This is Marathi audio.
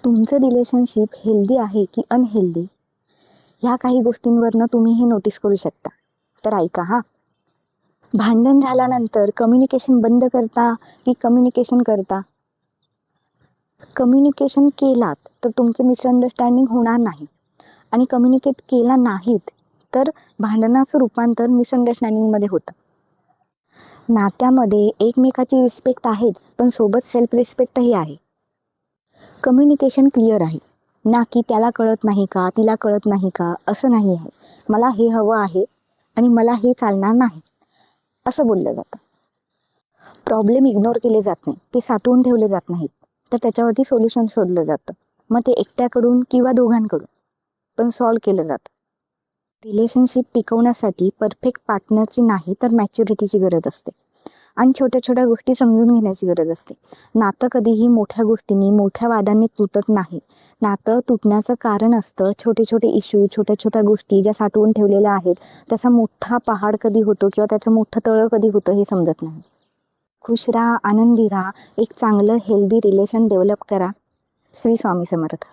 तुमचं रिलेशनशिप हेल्दी आहे की अनहेल्दी, ह्या काही गोष्टींवरनं तुम्ही हे नोटीस करू शकता. तर ऐका हा. भांडण झाल्यानंतर कम्युनिकेशन बंद करता की कम्युनिकेशन करता? कम्युनिकेशन केलात तर तुमचे मिसअंडरस्टँडिंग होणार नाही, आणि कम्युनिकेट केला नाहीत तर भांडणाचं रूपांतर मिसअंडरस्टँडिंगमध्ये होतं. नात्यामध्ये एकमेकाची रिस्पेक्ट आहेच, पण सोबत सेल्फ रिस्पेक्टही आहे. कम्युनिकेशन क्लिअर आहे, ना की त्याला कळत नाही का, तिला कळत नाही का, असं नाही आहे. मला हे हवं आहे आणि मला हे चालणार नाही, असं बोललं जातं. प्रॉब्लेम इग्नोर केले जात नाही, ते साठवून ठेवले जात नाहीत, तर त्याच्यावरती सोल्युशन शोधलं जातं. मग ते एकट्याकडून किंवा दोघांकडून पण सॉल्व केलं जातं. रिलेशनशिप टिकवण्यासाठी परफेक्ट पार्टनरची नाही तर मॅच्युरिटीची गरज असते, आणि छोट्या छोट्या गोष्टी समजून घेण्याची गरज असते. नातं कधीही मोठ्या गोष्टींनी, मोठ्या वादांनी तुटत नाही. नातं तुटण्याचं कारण असतं छोटे छोटे इश्यू, छोट्या छोट्या गोष्टी ज्या साठवून ठेवलेल्या आहेत. त्याचा मोठा पहाड कधी होतो किंवा त्याचं मोठं तळं कधी होतं हे समजत नाही. खुश राहा, आनंदी राहा, एक चांगलं हेल्दी रिलेशन डेव्हलप करा. श्री स्वामी समर्थ.